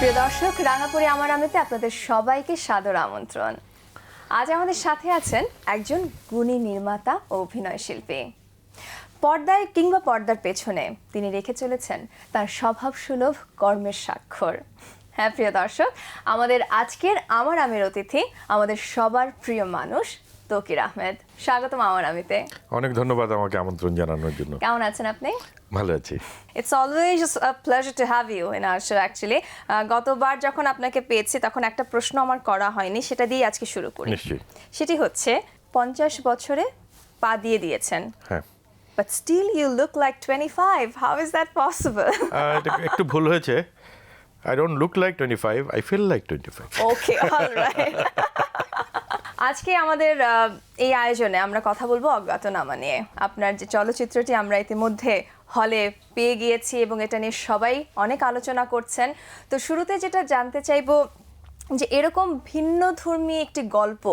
প্রিয় দর্শক, রাঙাপুরি আমার আমিতে আপনাদের সবাইকে সাদর আমন্ত্রণ। আজ আমাদের সাথে আছেন একজন গুণী নির্মাতা ও অভিনয় শিল্পী। পর্দায় কিংবা পর্দার পেছনে তিনি রেখে চলেছেন তার স্বভাবসুলভ কর্মের স্বাক্ষর। হ্যাঁ প্রিয় দর্শক, আমাদের আজকের আমার আমির অতিথি আমাদের সবার প্রিয় মানুষ তৌকির আহমেদ। স্বাগতম আমার আমিতে। অনেক ধন্যবাদ আমাকে আমন্ত্রণ জানানোর জন্য। কেমন আছেন আপনি? ভালো আছি। It's always a pleasure to have you in our show actually. গতবার যখন আপনাকে পেয়েছি তখন একটা প্রশ্ন আমার করা হয়নি, সেটা দিয়ে আজকে শুরু করি। নিশ্চয়ই। সেটি হচ্ছে 50 বছরে পা দিয়ে দিয়েছেন। হ্যাঁ। But still you look like 25. How is that possible? এটা একটু ভুল হয়েছে। I don't look like 25, I feel like 25. Okay, all right. আজকে আমাদের এই আয়োজনে আমরা কথা বলবো অজ্ঞাতনামা নিয়ে। আপনার যে চলচ্চিত্রটি আমরা ইতিমধ্যে হলে পেয়ে গিয়েছি এবং এটা নিয়ে সবাই অনেক আলোচনা করছেন। তো শুরুতে যেটা জানতে চাইবো যে এরকম ভিন্নধর্মী একটি গল্প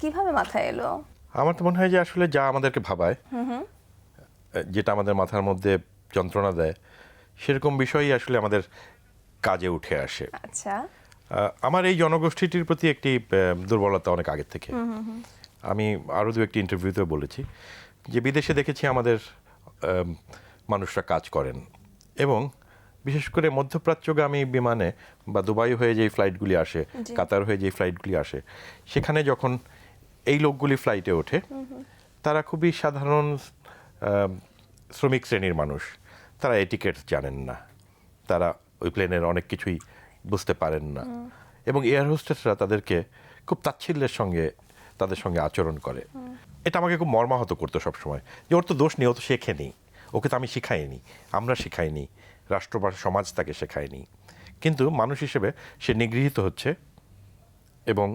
কিভাবে মাথায় এলো? আমার তো মনে হয় যে আসলে যা আমাদেরকে ভাবায়, যেটা আমাদের মাথার মধ্যে যন্ত্রণা দেয়, সেরকম বিষয়ই আসলে আমাদের কাজে উঠে আসে। আচ্ছা। আমার এই জনগোষ্ঠীটির প্রতি একটি দুর্বলতা অনেক আগের থেকে। আমি আরও দু একটি ইন্টারভিউতেও বলেছি যে বিদেশে দেখেছি আমাদের মানুষরা কাজ করেন এবং বিশেষ করে মধ্যপ্রাচ্যগামী বিমানে বা দুবাই হয়ে যেই ফ্লাইটগুলি আসে, কাতার হয়ে যেই ফ্লাইটগুলি আসে, সেখানে যখন এই লোকগুলি ফ্লাইটে ওঠে তারা খুবই সাধারণ শ্রমিক শ্রেণীর মানুষ। তারা এটিকেট জানেন না, তারা ওই প্লেনের অনেক কিছুই বুঝতে পারেন না এবং এয়ার হোস্টেসরা তাদেরকে খুব তাচ্ছিল্যের সঙ্গে তাদের সঙ্গে আচরণ করে। এটা আমাকে খুব মর্মাহত করতো সবসময় যে ওর তো দোষ নেই, ও তো শেখেনি, ওকে তো আমি শিখাইনি, আমরা শিখাইনি, রাষ্ট্র বা সমাজ তাকে শেখায়নি, কিন্তু মানুষ হিসেবে সে নিগৃহীত হচ্ছে এবং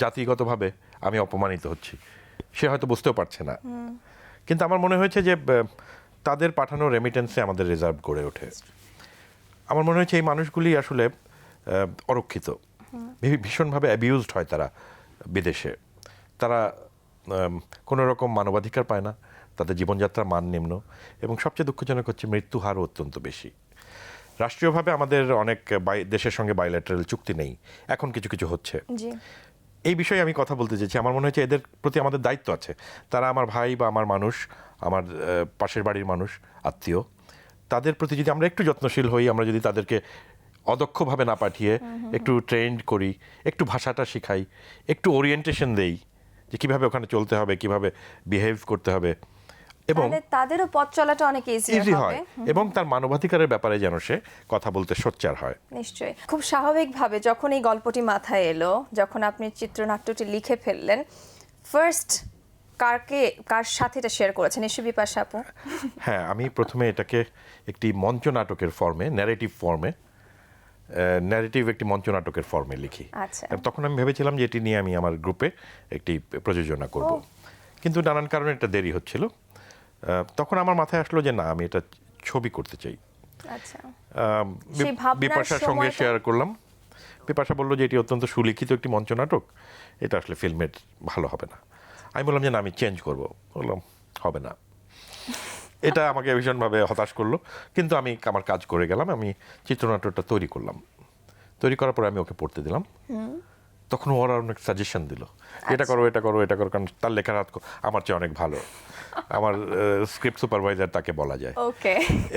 জাতিগতভাবে আমি অপমানিত হচ্ছি। সে হয়তো বুঝতেও পারছে না, কিন্তু আমার মনে হয়েছে যে তাদের পাঠানো রেমিটেন্সে আমাদের রিজার্ভ গড়ে ওঠে। আমার মনে হচ্ছে এই মানুষগুলি আসলে অরক্ষিত, ভীষণভাবে অ্যাবিউজড হয় তারা বিদেশে। তারা কোনো রকম মানবাধিকার পায় না, তাদের জীবনযাত্রার মান নিম্ন এবং সবচেয়ে দুঃখজনক হচ্ছে মৃত্যু হারও অত্যন্ত বেশি। রাষ্ট্রীয়ভাবে আমাদের অনেক দেশের সঙ্গে বাইল্যাটারাল চুক্তি নেই, এখন কিছু কিছু হচ্ছে। এই বিষয়ে আমি কথা বলতে চাইছি। আমার মনে হচ্ছে এদের প্রতি আমাদের দায়িত্ব আছে। তারা আমার ভাই বা আমার মানুষ, আমার পাশের বাড়ির মানুষ, আত্মীয়। তাদের প্রতি যদি আমরা একটু যত্নশীল হই, আমরা যদি তাদেরকে অদক্ষভাবে না পাঠিয়ে একটু ট্রেন্ড করি, একটু ভাষাটা শিখাই, একটু ওরিয়েন্টেশন দেই যে কীভাবে ওখানে চলতে হবে, কীভাবে বিহেভ করতে হবে, এবং তাদেরও পথ চলাটা অনেক ইজি হয় এবং তার মানবাধিকারের ব্যাপারে যেন সে কথা বলতে সোচ্চার হয়। নিশ্চয়ই। খুব স্বাভাবিকভাবে যখন এই গল্পটি মাথায় এলো, যখন আপনি চিত্রনাট্যটি লিখে ফেললেন, ফার্স্ট কার সাথে এটা শেয়ার করেছেন? নিশ্চয়ই বিপাশা আপু। হ্যাঁ, আমি প্রথমে এটাকে একটি মঞ্চ নাটকের ফর্মে, ন্যারেটিভ একটি মঞ্চ নাটকের ফর্মে লিখি। আচ্ছা। তখন আমি ভেবেছিলাম যে এটি নিয়ে আমি আমার গ্রুপে একটি প্রযোজনা করব, কিন্তু নানান কারণে এটা দেরি হচ্ছিল। তখন আমার মাথায় আসলো যে না, আমি এটা ছবি করতে চাই। আচ্ছা। বিপাশার সঙ্গে শেয়ার করলাম। বিপাশা বললো যে এটি অত্যন্ত সুলিখিত একটি মঞ্চ নাটক, এটা আসলে ফিল্মের ভালো হবে না। আমি বললাম যে না, আমি চেঞ্জ করব। বললাম হবে না। এটা আমাকে ভীষণভাবে হতাশ করলো, কিন্তু আমি আমার কাজ করে গেলাম। আমি চিত্রনাট্যটা তৈরি করলাম। তৈরি করার পরে আমি ওকে পড়তে দিলাম। তখন ওরা অনেক সাজেশন দিল, এটা করো, এটা করো, এটা করো, কারণ তার লেখার হাত আমার চেয়ে অনেক ভালো। আমার স্ক্রিপ্ট সুপারভাইজার তাকে বলা যায়।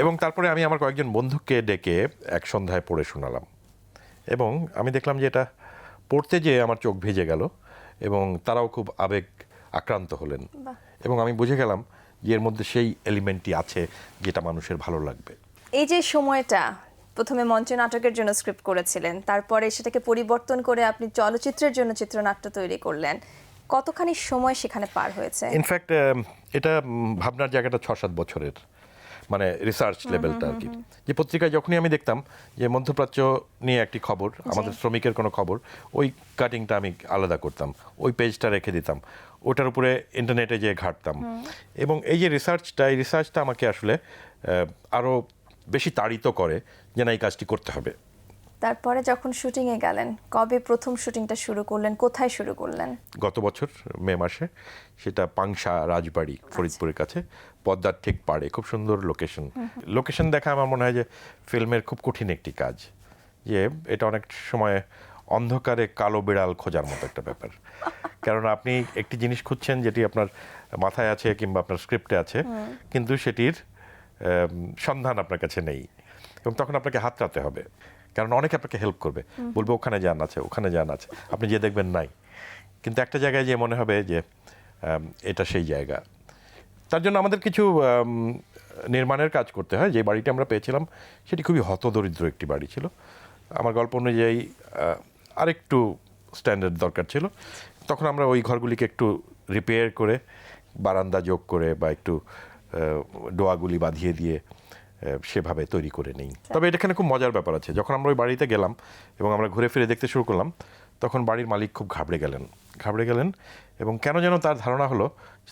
এবং তারপরে আমি আমার কয়েকজন বন্ধুকে ডেকে এক সন্ধ্যায় পড়ে শোনালাম এবং আমি দেখলাম যে এটা পড়তে যেয়ে আমার চোখ ভিজে গেল এবং তারাও খুব আবেগ আক্রান্ত হলেন এবং আমি বুঝে গেলাম যে এর মধ্যে সেই এলিমেন্টটি আছে যেটা মানুষের ভালো লাগবে। এই যে সময়টা প্রথমে মঞ্চ নাটকের জন্য স্ক্রিপ্ট করেছিলেন, তারপরে সেটাকে পরিবর্তন করে আপনি চলচ্চিত্রের জন্য চিত্রনাট্য তৈরি করলেন, কতখানি সময় সেখানে পার হয়েছে? ইনফ্যাক্ট এটা ভাবনার জায়গাটা 6-7 বছরের, মানে রিসার্চ লেভেলটা আর কি। যে পত্রিকায় যখনই আমি দেখতাম যে মধ্যপ্রাচ্য নিয়ে একটি খবর, আমাদের শ্রমিকের কোনো খবর, ওই কাটিংটা আমি আলাদা করতাম, ওই পেজটা রেখে দিতাম, ওটার উপরে ইন্টারনেটে যেয়ে ঘাঁটতাম এবং এই যে রিসার্চটা আমাকে আসলে আরও বেশি তাড়িত করে যে না, এই কাজটি করতে হবে। তারপরে যখন শুটিংয়ে গেলেন, কবে প্রথম শুটিংটা শুরু করলেন, কোথায় শুরু করলেন? গত বছর মে মাসে, সেটা পাংশা রাজবাড়ি ফরিদপুরের কাছে, পদ্মার ঠিক পাড়ে, খুব সুন্দর লোকেশন। লোকেশন দেখা আমার মনে হয় যে ফিল্মের খুব কঠিন একটি কাজ, যে এটা অনেক সময় অন্ধকারে কালো বিড়াল খোঁজার মতো একটা ব্যাপার। কারণ আপনি একটি জিনিস খুঁজছেন যেটি আপনার মাথায় আছে কিংবা আপনার স্ক্রিপ্টে আছে, কিন্তু সেটির সন্ধান আপনার কাছে নেই, এবং তখন আপনাকে হাতড়াতে হবে। কারণ অনেকে আপনাকে হেল্প করবে, বলবে ওখানে যান আছে, ওখানে যান আছে, আপনি যে দেখবেন নাই, কিন্তু একটা জায়গায় যে মনে হবে যে এটা সেই জায়গা। তার জন্য আমাদের কিছু নির্মাণের কাজ করতে হয়। যে বাড়িটা আমরা পেয়েছিলাম সেটি খুবই হতদরিদ্র একটি বাড়ি ছিল। আমার গল্প অনুযায়ী আরেকটু স্ট্যান্ডার্ড দরকার ছিল। তখন আমরা ওই ঘরগুলিকে একটু রিপেয়ার করে, বারান্দা যোগ করে বা একটু ডোয়াগুলি বাঁধিয়ে দিয়ে সেভাবে তৈরি করে নেই। তবে এখানে খুব মজার ব্যাপার আছে, যখন আমরা ওই বাড়িতে গেলাম এবং আমরা ঘুরে ফিরে দেখতে শুরু করলাম, তখন বাড়ির মালিক খুব ঘাবড়ে গেলেন এবং কেন যেন তার ধারণা হলো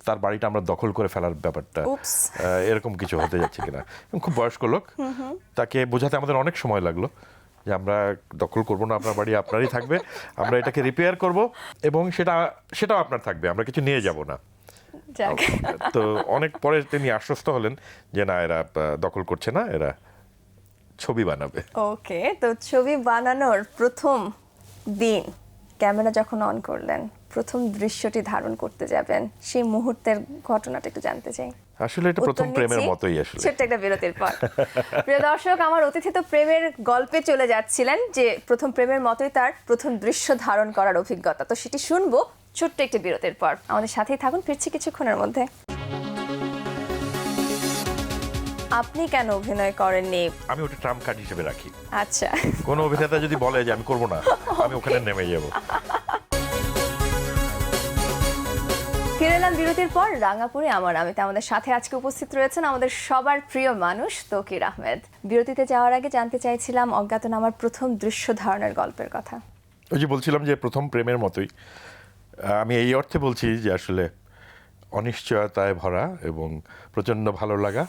তার বাড়িটা আমরা দখল করে ফেলার ব্যাপারটা এরকম কিছু হতে যাচ্ছে কিনা। খুব বয়স্ক লোক, তাকে বোঝাতে আমাদের অনেক সময় লাগলো যে আমরা দখল করব না, আপনার বাড়ি আপনারই থাকবে, আমরা এটাকে রিপেয়ার করব এবং সেটাও আপনার থাকবে, আমরা কিছু নিয়ে যাব না। তো অনেক পরে তিনি আশ্বস্ত হলেন যে না, এরা দখল করছে না, এরা ছবি বানাবে। ওকে, তো ছবি বানানোর প্রথম দিন ক্যামেরা যখন অন করলেন, প্রথম দৃশ্যটি ধারণ করতে যাবেন, সেই মুহূর্তের ঘটনাটা একটু জানতে চাই। আসলে এটা প্রথম প্রেমের মতোই। আসলে ছোট্ট একটা বিরতির পর প্রিয় দর্শক, আমার অতিথি তো প্রেমের গল্পে চলে যাচ্ছিলেন, যে প্রথম প্রেমের মতোই তার প্রথম দৃশ্য ধারণ করার অভিজ্ঞতা। তো সেটি শুনবো ছোট্ট একটি বিরতির পর। আমাদের সাথেই থাকুন, ফিরছি কিছুক্ষণের মধ্যে। আপনি কেন অভিনয় করেননি? আমি ওটা ট্রাম্প কার্ড হিসেবে রাখি। আচ্ছা, কোনো অভিনেতা যদি বলে যে আমি করব না, আমি ওখানে নেমে যাব। ফিরে এলাম বিরতির পর। রাঙাপুরে আমার আমিতে আমাদের সাথে আজকে উপস্থিত রয়েছেন আমাদের সবার প্রিয় মানুষ তৌকির আহমেদ। বিরতিতে যাওয়ার আগে জানতে চাইছিলাম অজ্ঞাতনামার প্রথম দৃশ্য ধারণের গল্পের কথা। ওই যে বলছিলাম যে প্রথম প্রেমের মতোই। আমি এই অর্থে বলছি যে আসলে অনিশ্চয়তায় ভরা এবং প্রচণ্ড ভালো লাগা,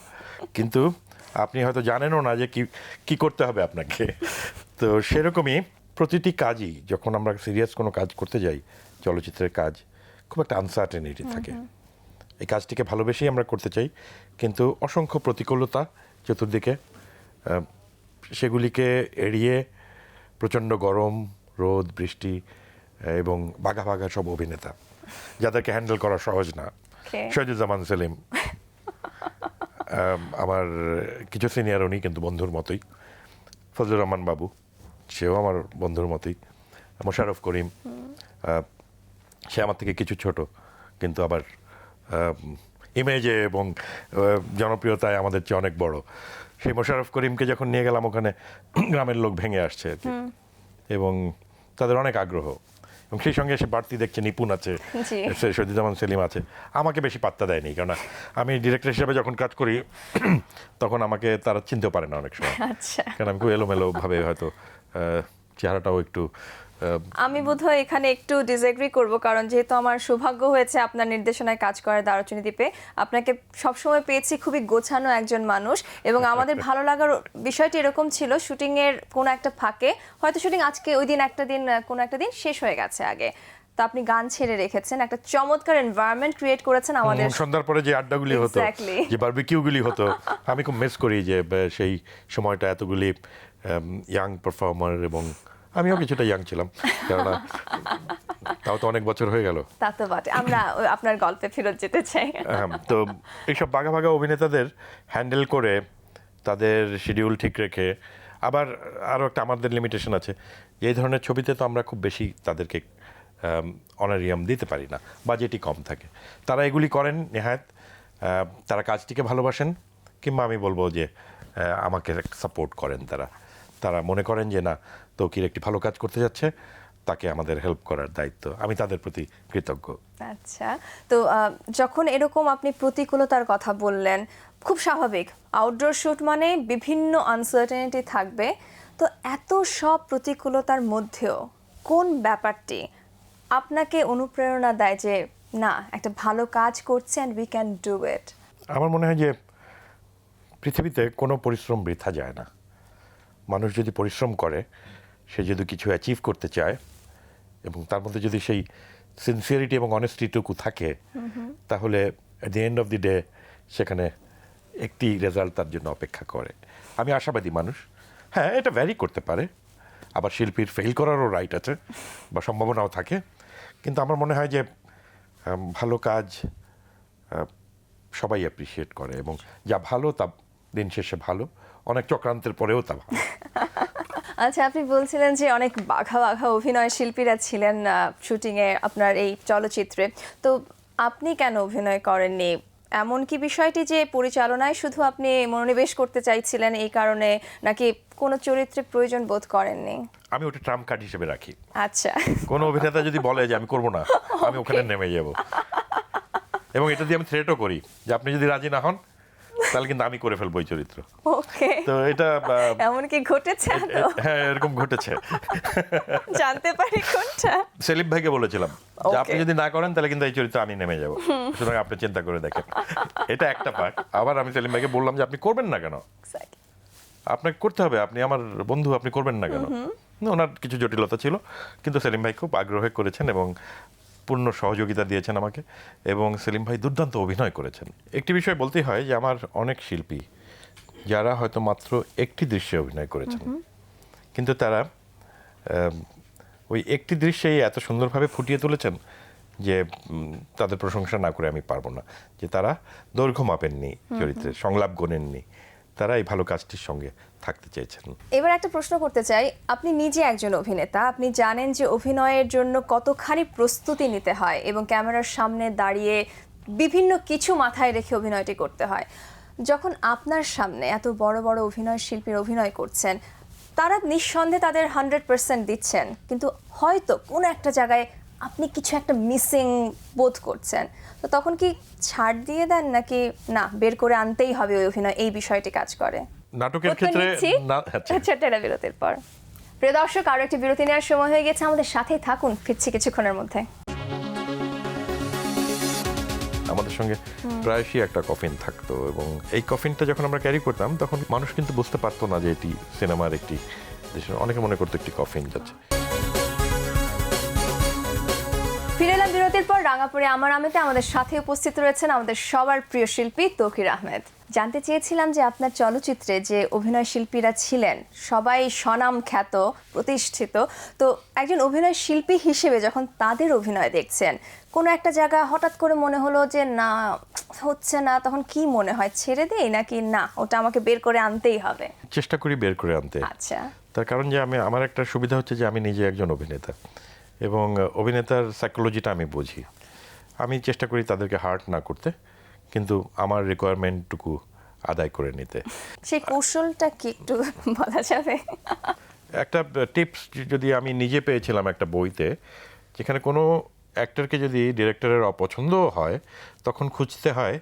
কিন্তু আপনি হয়তো জানেনও না যে কি করতে হবে আপনাকে। তো সেরকমই প্রতিটি কাজই, যখন আমরা সিরিয়াস কোনো কাজ করতে যাই, চলচ্চিত্রের কাজ, খুব একটা আনসার্টেনিটি থাকে। এই কাজটিকে ভালোবেসেই আমরা করতে চাই, কিন্তু অসংখ্য প্রতিকূলতা চতুর্দিকে, সেগুলিকে এড়িয়ে প্রচণ্ড গরম, রোদ, বৃষ্টি এবং বাঘা বাঘা সব অভিনেতা, যাদেরকে হ্যান্ডেল করা সহজ না। শহীদুজ্জামান সেলিম আমার কিছু সিনিয়র, উনি কিন্তু বন্ধুর মতোই। ফজলুর রহমান বাবু, সেও আমার বন্ধুর মতোই। মোশাররফ করিম, সে আমার থেকে কিছু ছোট, কিন্তু আবার ইমেজে এবং জনপ্রিয়তায় আমাদের চেয়ে অনেক বড়। সেই মোশাররফ করিমকে যখন নিয়ে গেলাম, ওখানে গ্রামের লোক ভেঙে আসছে আর কি, এবং তাদের অনেক আগ্রহ, এবং সেই সঙ্গে এসে বাড়তি দেখছে নিপুণ আছে, শহীদুজ্জামান সেলিম আছে। আমাকে বেশি পাত্তা দেয়নি, কারণ আমি ডিরেক্টর হিসেবে যখন কাজ করি তখন আমাকে তারা চিনতেও পারে না অনেক সময়, কারণ আমি খুব এলোমেলো ভাবে হয়তো চেহারাটাও একটু। আমি বোধহয় এখানে একটু ডিসএগ্রি করব, কারণ যেহেতু আমার সৌভাগ্য হয়েছে আপনার নির্দেশনায় কাজ করার, দারুচিনি দ্বীপে আপনাকে সবসময় পেয়েছি খুবই গোছানো একজন মানুষ, এবং আমাদের ভালো লাগার বিষয়টি এরকম ছিল, শুটিং এর কোনো একটা ফাঁকে, হয়তো শুটিং আজকে ওই দিন কোনো একটা দিন শেষ হয়ে গেছে আগে, তো আপনি গান ছেড়ে রেখেছেন, একটা চমৎকার এনভায়রনমেন্ট ক্রিয়েট করেছেন আমাদের সন্ধ্যার পরে যে আড্ডাগুলি হতো, যে বারবিকিউগুলি হতো, আমি খুব মিস করি যে সেই সময়টা এতগুলি ইয়াং পারফর্মার, এবং আমিও কিছুটা ইয়াং ছিলাম, কেননা তাও তো অনেক বছর হয়ে গেল। তা তো বটে, আমরা আপনার গল্পে ফেরত যেতে চাই। তো এইসব বাঘা বাঘা অভিনেতাদের হ্যান্ডেল করে, তাদের শিডিউল ঠিক রেখে, আবার আরও একটা আমাদের লিমিটেশন আছে, এই ধরনের ছবিতে তো আমরা খুব বেশি তাদেরকে অনারিয়াম দিতে পারি না, বাজেটই কম থাকে। তারা এগুলি করেন নেহাত, তারা কাজটিকে ভালোবাসেন, কিংবা আমি বলবো যে আমাকে সাপোর্ট করেন। তারা মনে করেন যে না, তৌকির একটি ভালো কাজ করতে যাচ্ছে, তাকে আমাদের হেল্প করার দায়িত্ব, আমি তাদের প্রতি কৃতজ্ঞ। আচ্ছা, তো যখন এরকম আপনি প্রতিকূলতার কথা বললেন, খুব স্বাভাবিক, আউটডোর শুট মানে বিভিন্ন আনসার্টেনিটি থাকবে, তো এত সব প্রতিকূলতার মধ্যেও কোন ব্যাপারটি আপনাকে অনুপ্রেরণা দেয় যে না, একটা ভালো কাজ করছে and we can do it? আমার মনে হয় যে পৃথিবীতে কোনো পরিশ্রম বৃথা যায় না। মানুষ যদি পরিশ্রম করে, সে যদি কিছু অ্যাচিভ করতে চায় এবং তার মধ্যে যদি সেই সিনসিয়ারিটি এবং অনেস্টিটুকু থাকে, তাহলে at the end of the day সেখানে একটি রেজাল্ট তার জন্য অপেক্ষা করে। আমি আশাবাদী মানুষ। হ্যাঁ, এটা ভ্যারি করতে পারে, আবার শিল্পীর ফেল করারও রাইট আছে বা সম্ভাবনাও থাকে, কিন্তু আমার মনে হয় যে ভালো কাজ সবাই অ্যাপ্রিসিয়েট করে এবং যা ভালো তা দিন শেষে ভালো, অনেক চক্রান্তের পরেও তা ভালো। আচ্ছা, আপনি বলছিলেন যে অনেক বাঘা বাঘা অভিনয় শিল্পীরা ছিলেন শুটিংয়ে আপনার এই চলচ্চিত্রে, তো আপনি কেন অভিনয় করেননি? এমন কি বিষয়টি যে পরিচালনায় শুধু আপনি মনোনিবেশ করতে চাইছিলেন এই কারণে, নাকি কোনো চরিত্রে প্রয়োজন বোধ করেননি? আমি ওটা ট্রাম্প কার্ড হিসেবে রাখি। আচ্ছা, কোনো অভিনেতা যদি বলে যে আমি করবো না, আমি ওখানে নেমে যাব, এবং এটা দিয়ে আমি থ্রেটও করি যে আপনি যদি রাজি না হন তাহলে কিন্তু আমি করে ফেলবো এই চরিত্র। ওকে, তো এটা এমন কি ঘটেছে? হ্যাঁ, এরকম ঘটেছে। জানতে পারি কোনটা? সেলিম ভাইকে বলেছিলাম যে Okay. আপনি যদি না করেন তাহলে কিন্তু এই চরিত্র আমি নেমে যাব, সুতরাং আপনি চিন্তা করে দেখেন। এটা একটা পার্ট। আবার আমি সেলিম ভাইকে বললাম যে আপনি করবেন না কেন, Exactly. আপনাকে করতে হবে, আপনি আমার বন্ধু, আপনি করবেন না কেন। ওনার কিছু জটিলতা ছিল, কিন্তু সেলিম ভাই খুব আগ্রহে করেছেন এবং পূর্ণ সহযোগিতা দিয়েছেন আমাকে, এবং সেলিম ভাই দুর্দান্ত অভিনয় করেছেন। একটি বিষয় বলতেই হয় যে আমার অনেক শিল্পী যারা হয়তো মাত্র একটি দৃশ্যে অভিনয় করেছেন, কিন্তু তারা ওই একটি দৃশ্যেই এত সুন্দরভাবে ফুটিয়ে তুলেছেন যে তাদের প্রশংসা না করে আমি পারবো না, যে তারা দৈর্ঘ্য মাপেননি, চরিত্রের সংলাপ গোনেননি, তারা এই ভালো কাজটির সঙ্গে থাকতে চেয়েছেন। এবার একটা প্রশ্ন করতে চাই, আপনি নিজে একজন অভিনেতা, আপনি জানেন যে অভিনয়ের জন্য কতখানি প্রস্তুতি নিতে হয় এবং ক্যামেরার সামনে দাঁড়িয়ে বিভিন্ন কিছু মাথায় রেখে অভিনয়টি করতে হয়। যখন আপনার সামনে এত বড় বড় অভিনয় শিল্পীর অভিনয় করছেন, তারা নিঃসন্দেহে তাদের 100% দিচ্ছেন, কিন্তু হয়তো কোনো একটা জায়গায় আপনি কিছু একটা মিসিং বোধ করছেন, তো তখন কি ছাড় দিয়ে দেন, নাকি না বের করে আনতেই হবে ওই অভিনয়, এই বিষয়টি কাজ করে? নাটকের ক্ষেত্রে ছোট্ট একটা বিরতির পর। প্রিয় দর্শক, আরো একটি বিরতি নেওয়ার সময় হয়ে গেছে, আমাদের সাথেই থাকুন, ফিরছি কিছুক্ষণের মধ্যে। আমাদের সঙ্গে প্রায়শই একটা কফিন থাকতো, এবং এই কফিনটা যখন আমরা ক্যারি করতাম তখন মানুষ কিন্তু বুঝতে পারতো না যে এটি সিনেমার একটি, অনেকে মনে করতো একটি কফিন যাচ্ছে। ফিরে এলাম বিরতির পর। রাঙাপুরে আমার আমেতে আমাদের সাথে উপস্থিত রয়েছেন আমাদের সবার প্রিয় শিল্পী তৌকির আহমেদ। জানতে চেয়েছিলাম যে আপনার চলচ্চিত্রে যে অভিনয় শিল্পীরা ছিলেন সবাই স্বনাম খ্যাত, প্রতিষ্ঠিত, তো একজন অভিনয় শিল্পী হিসেবে যখন তাদের অভিনয় দেখছেন, কোনো একটা জায়গা হঠাৎ করে মনে হলো যে না হচ্ছে না, তখন কি মনে হয়, ছেড়ে দেই নাকি না ওটা আমাকে বের করে আনতেই হবে? চেষ্টা করি বের করে আনতে। আচ্ছা, তার কারণ যে আমার একটা সুবিধা হচ্ছে যে আমি নিজে একজন অভিনেতা, এবং অভিনেতার সাইকোলজিটা আমি বুঝি। আমি চেষ্টা করি তাদেরকে হার্ট না করতে, কিন্তু আমার রিকোয়ারমেন্টটুকু আদায় করে নিতে। সেই কৌশলটা কি একটু বলা যাবে? একটা টিপস যদি আমি নিজে পেয়েছিলাম একটা বইতে, যেখানে কোনো অ্যাক্টরকে যদি ডিরেক্টরের অপছন্দও হয় তখন খুঁজতে হয়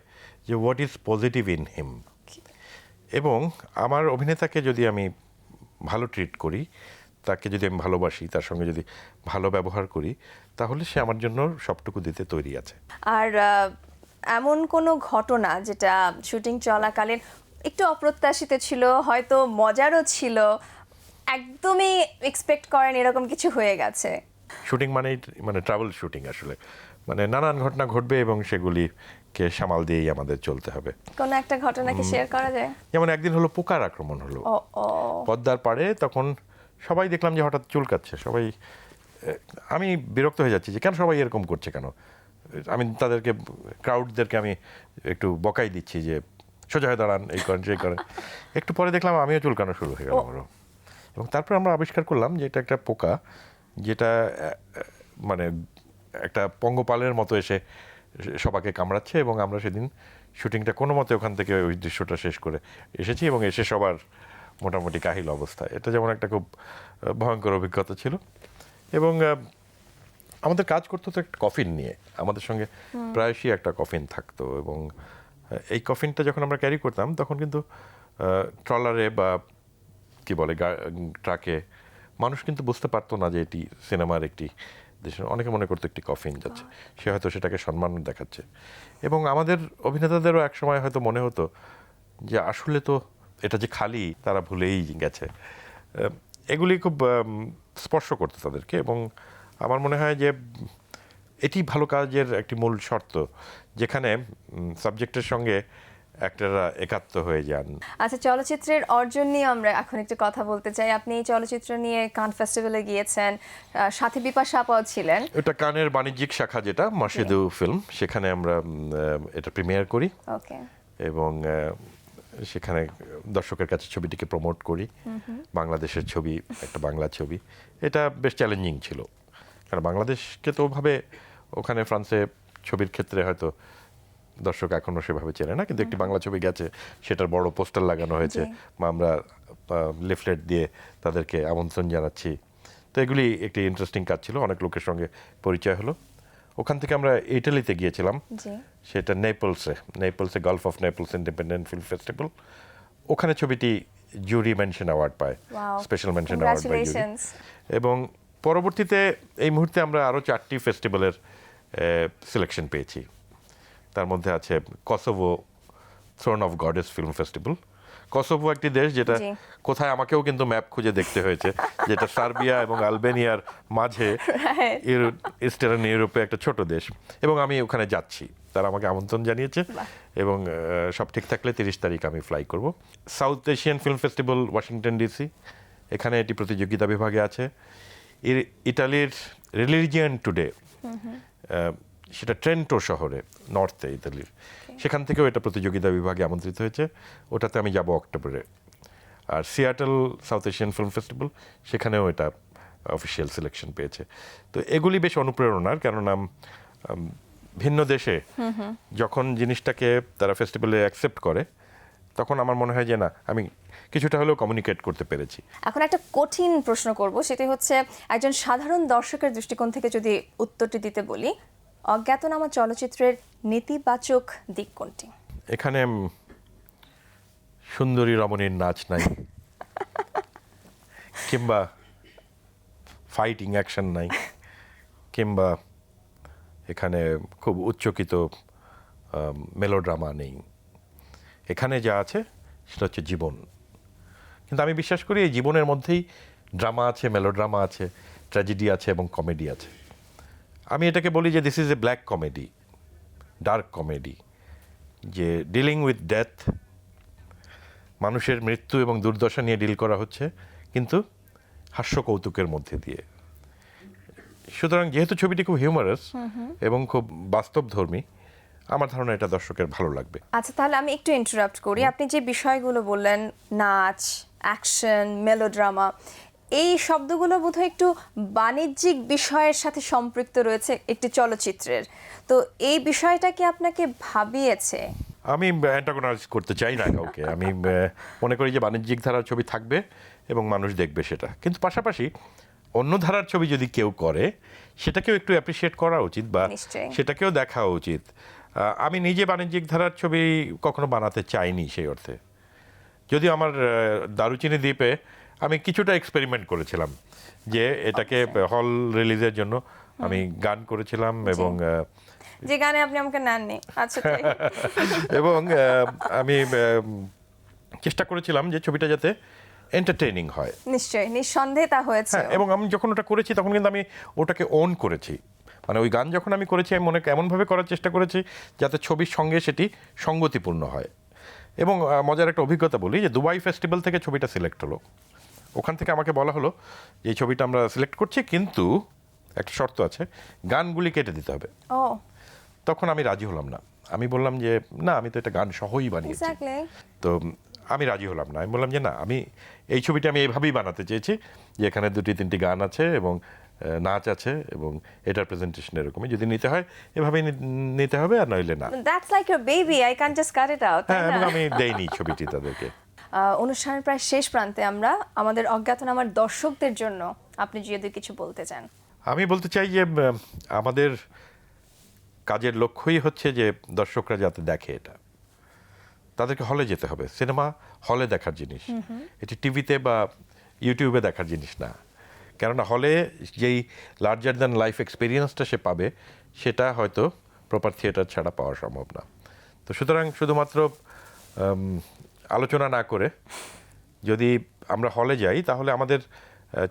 যে what is positive in him, এবং আমার অভিনেতাকে যদি আমি ভালো ট্রিট করি, তাকে যদি আমি ভালোবাসি, তার সঙ্গে যদি ভালো ব্যবহার করি, তাহলে সে আমার জন্য সবটুকু দিতে তৈরি আছে। আর এমন কোনো ঘটনা যেটা শুটিং চলাকালীন একটু অপ্রত্যাশিত ছিল, হয়তো মজারও ছিল, একদমই এক্সপেক্ট করেন এরকম কিছু হয়ে গেছে? শুটিং মানে ট্রাভেল শুটিং, আসলে মানে নানান ঘটনা ঘটবে এবং সেগুলিকে সামাল দিয়েই আমাদের চলতে হবে। কোনো একটা ঘটনা কি শেয়ার করা যায়? যেমন একদিন হলো পোকার আক্রমণ হলো পদ্মার পাড়ে, তখন সবাই দেখলাম যে হঠাৎ চুলকাচ্ছে সবাই। আমি বিরক্ত হয়ে যাচ্ছি যে কেন সবাই এরকম করছে কেন। আমি তাদেরকে, ক্রাউডদেরকে আমি একটু বকাই দিচ্ছি যে সোজা হয়ে দাঁড়ান, এই করেন সেই করেন। একটু পরে দেখলাম আমিও চুলকানো শুরু হয়ে গেল আমারও, এবং তারপর আমরা আবিষ্কার করলাম যে এটা একটা পোকা, যেটা মানে একটা পঙ্গপালের মতো এসে সবাইকে কামড়াচ্ছে, এবং আমরা সেদিন শুটিংটা কোনো মতে ওখান থেকে ওই দৃশ্যটা শেষ করে এসেছি, এবং এসে সবার মোটামুটি কাহিল অবস্থা। এটা যেমন একটা খুব ভয়ঙ্কর অভিজ্ঞতা ছিল। এবং আমাদের কাজ করতে হতো একটা কফিন নিয়ে, আমাদের সঙ্গে প্রায়শই একটা কফিন থাকতো, এবং এই কফিনটা যখন আমরা ক্যারি করতাম তখন কিন্তু ট্রলারে বা কি বলে ট্রাকে মানুষ কিন্তু বুঝতে পারতো না যে এটি সিনেমার একটি, অনেকে মনে করতো একটি কফিন যাচ্ছে, সে হয়তো সেটাকে সম্মান দেখাচ্ছে। এবং আমাদের অভিনেতাদেরও এক সময় হয়তো মনে হতো যে আসলে তো এটা যে খালি, তারা ভুলেই গেছে। এগুলি খুব স্পর্শ করতো তাদেরকে, এবং আমার মনে হয় যে এটি ভালো কাজের একটি মূল শর্ত, যেখানে সাবজেক্টের সঙ্গে অ্যাক্টররা একাত্ম হয়ে যান। আচ্ছা, চলচ্চিত্রের অর্জন নিয়ে আমরা এখন একটু কথা বলতে চাই। আপনি এই চলচ্চিত্র নিয়ে কান ফেস্টিভ্যালে গিয়েছেন, সাথে বিপাশা আপাও ছিলেন। এটা কানের বাণিজ্যিক শাখা, যেটা মসজিদু ফিল্ম, সেখানে আমরা এটা প্রিমিয়ার করি ওকে। এবং সেখানে দর্শকের কাছে ছবিটিকে প্রমোট করি। বাংলাদেশের ছবি, একটা বাংলা ছবি। এটা বেশ চ্যালেঞ্জিং ছিল, কারণ বাংলাদেশকে তো ওভাবে ওখানে ফ্রান্সে ছবির ক্ষেত্রে হয়তো দর্শক এখনও সেভাবে চেনে না, কিন্তু একটি বাংলা ছবি গেছে, সেটার বড় পোস্টার লাগানো হয়েছে, বা আমরা লিফলেট দিয়ে তাদেরকে আমন্ত্রণ জানাচ্ছি। তো এগুলি একটি ইন্টারেস্টিং কাজ ছিল, অনেক লোকের সঙ্গে পরিচয় হলো। ওখান থেকে আমরা ইটালিতে গিয়েছিলাম, সেটা নেপলসে Gulf of Naples independent film festival. ওখানে ছবিটি জুরি মেনশন অ্যাওয়ার্ড পায়, স্পেশাল মেনশন অ্যাওয়ার্ড পায় জুরি। এবং পরবর্তীতে এই মুহূর্তে আমরা আরও 4টি ফেস্টিভ্যালের সিলেকশন পেয়েছি। তার মধ্যে আছে Kosovo throne of goddess film festival. Kosovo একটি দেশ যেটা কোথায় আমাকেও কিন্তু ম্যাপ খুঁজে দেখতে হয়েছে, যেটা সার্বিয়া এবং আলবেনিয়ার মাঝে ইস্টার্ন ইউরোপে একটা ছোট দেশ, এবং আমি ওখানে যাচ্ছি। তারা আমাকে আমন্ত্রণ জানিয়েছে, এবং সব ঠিক থাকলে 30 তারিখ আমি ফ্লাই করব। South Asian film festival Washington DC, এখানে এটি প্রতিযোগিতা বিভাগে আছে। ইটালির রিলিজিয়ান টুডে, সেটা ট্রেন্টো শহরে, নর্থে ইতালির, সেখান থেকেও এটা প্রতিযোগিতা বিভাগে আমন্ত্রিত হয়েছে। ওটাতে আমি যাব অক্টোবরে। আর Seattle South Asian film festival, সেখানেও এটা অফিসিয়াল সিলেকশন পেয়েছে। তো এগুলি বেশ অনুপ্রেরণার, কেননা ভিন্ন দেশে যখন জিনিসটাকে তারা ফেস্টিভ্যালে অ্যাকসেপ্ট করে, তখন আমার মনে হয় যে না, আমি কিছুটা হলেও কমিউনিকেট করতে পেরেছি। এখন একটা কঠিন প্রশ্ন করব, সেটি হচ্ছে একজন সাধারণ দর্শকের দৃষ্টিকোণ থেকে যদি উত্তরটি দিতে বলি, অজ্ঞাতনামা চলচ্চিত্রের নেতিবাচক দিক কোনটি? এখানে সুন্দরী রমণীর নাচ নাই, কিংবা ফাইটিং অ্যাকশন নাই, কিংবা এখানে খুব উচ্চকিত মেলোড্রামা নেই। এখানে যা আছে সেটা হচ্ছে জীবন। কিন্তু আমি বিশ্বাস করি এই জীবনের মধ্যেই ড্রামা আছে, মেলোড্রামা আছে, ট্র্যাজেডি আছে এবং কমেডি আছে। আমি এটাকে বলি যে this is a black comedy, dark comedy, যে ডিলিং উইথ ডেথ, মানুষের মৃত্যু এবং দুর্দশা নিয়ে ডিল করা হচ্ছে, কিন্তু হাস্য কৌতুকের মধ্যে দিয়ে। সুতরাং যেহেতু ছবিটি খুব হিউমারাস এবং খুব বাস্তবধর্মী, আমার ধারণা এটা দর্শকের ভালো লাগবে। আচ্ছা, তাহলে আমি একটু ইন্টারাপ্ট করি। আপনি যে বিষয়গুলো বললেন, নাচ, অ্যাকশন, মেলোড্রামা, এই শব্দগুলো বোধহয় একটু বাণিজ্যিক বিষয়ের সাথে সম্পৃক্ত রয়েছে একটি চলচ্চিত্রের। তো এই বিষয়টা কি আপনাকে ভাবিয়েছে? আমি অ্যান্টাগোনাইজ করতে চাই না কাউকে। আমি মনে করি যে বাণিজ্যিক ধারার ছবি থাকবে এবং মানুষ দেখবে সেটা, কিন্তু পাশাপাশি অন্য ধারার ছবি যদি কেউ করে, সেটাকেও একটু অ্যাপ্রিসিয়েট করা উচিত, বা সেটাকেও দেখা উচিত। আমি নিজে বাণিজ্যিক ধারার ছবি কখনো বানাতে চাইনি সেই অর্থে। যদিও আমার দারুচিনি দ্বীপে আমি কিছুটা এক্সপেরিমেন্ট করেছিলাম, যে এটাকে হল রিলিজের জন্য আমি গান করেছিলাম, এবং যে গানে আপনি আমাকে নেননি। আচ্ছা, এবং আমি চেষ্টা করেছিলাম যে ছবিটা যাতে এন্টারটেইনিং হয়। নিশ্চয়ই, নিঃসন্দেহে তা হয়েছে। এবং আমি যখন ওটা করেছি তখন কিন্তু আমি ওটাকে ওন করেছি। মানে ওই গান যখন আমি করেছি, আমি এমনভাবে করার চেষ্টা করেছি যাতে ছবির সঙ্গে সেটি সঙ্গতিপূর্ণ হয়। এবং মজার একটা অভিজ্ঞতা বলি, যে দুবাই ফেস্টিভ্যাল থেকে ছবিটা সিলেক্ট হলো। ওখান থেকে আমাকে বলা হলো যে এই ছবিটা আমরা সিলেক্ট করছি, কিন্তু একটা শর্ত আছে, গানগুলি কেটে দিতে হবে। তখন আমি রাজি হলাম না। আমি বললাম যে না, আমি তো এটা গান সহই বানিয়েছি। তো আমি রাজি হলাম না। আমি বললাম যে না, আমি এই ছবিটা আমি এইভাবেই বানাতে চেয়েছি, যে এখানে 2-3টি গান আছে এবং নাচ আছে, এবং এটার প্রেজেন্টেশন এরকমই, যদি নিতে হয় এভাবেই নিতে হবে, আর নইলে না। That's like your baby, I can just cut it out. হ্যাঁ, এবং আমি দেইনি ছবিটি তাদেরকে। অনুষ্ঠানের প্রায় শেষ প্রান্তে আমরা, আমাদের অজ্ঞাতনামার দর্শকদের জন্য আপনি যদি কিছু বলতে চান। আমি বলতে চাই যে আমাদের কাজের লক্ষ্যই হচ্ছে যে দর্শকরা যাতে দেখে এটা, তাদেরকে হলে যেতে হবে। সিনেমা হলে দেখার জিনিস, এটি টিভিতে বা ইউটিউবে দেখার জিনিস না। কেননা হলে যেই লার্জার দ্যান লাইফ এক্সপিরিয়েন্সটা সে পাবে, সেটা হয়তো প্রপার থিয়েটার ছাড়া পাওয়া সম্ভব না। তো সুতরাং শুধুমাত্র আলোচনা না করে যদি আমরা হলে যাই, তাহলে আমাদের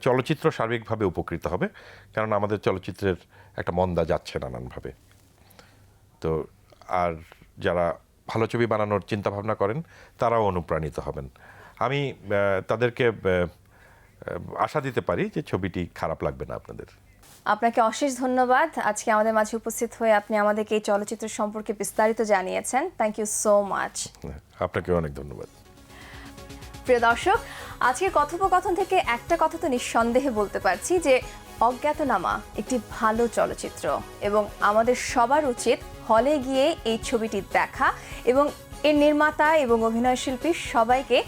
চলচ্চিত্র সার্বিকভাবে উপকৃত হবে, কারণ আমাদের চলচ্চিত্রের একটা মন্দা যাচ্ছে নানানভাবে। তো আর যারা ভালো ছবি বানানোর চিন্তা ভাবনা করেন তারাও অনুপ্রাণিত হবেন। আমি তাদেরকে আশা দিতে পারি যে ছবিটি খারাপ লাগবে না আপনাদের। আপনাকে অশেষ ধন্যবাদ আজকে আমাদের মাঝে উপস্থিত হয়ে আপনি আমাদেরকে এই চলচ্চিত্র সম্পর্কে বিস্তারিত জানিয়েছেন। Thank you so much. আপনাকেও অনেক ধন্যবাদ। প্রিয় দর্শক, আজকের কথোপকথন থেকে একটা কথা তো নিঃসন্দেহে বলতে পারছি যে অজ্ঞাতনামা একটি ভালো চলচ্চিত্র এবং আমাদের সবার উচিত হলে গিয়ে এই ছবিটি দেখা এবং এর নির্মাতা এবং অভিনয়শিল্পী সবাইকে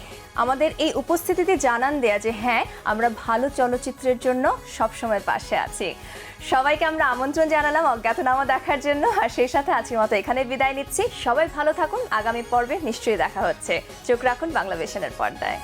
আমাদের এই উপস্থিতিতে জানান দেয়া যে হ্যাঁ, আমরা ভালো চলচ্চিত্রের জন্য সবসময় পাশে আছি। সবাইকে আমরা আমন্ত্রণ জানালাম অজ্ঞাতনামা দেখার জন্য, আর সেই সাথে আজকের মতো এখানে বিদায় নিচ্ছি। সবাই ভালো থাকুন, আগামী পর্বে নিশ্চয়ই দেখা হচ্ছে। চোখ রাখুন বাংলাভিশনের পর্দায়।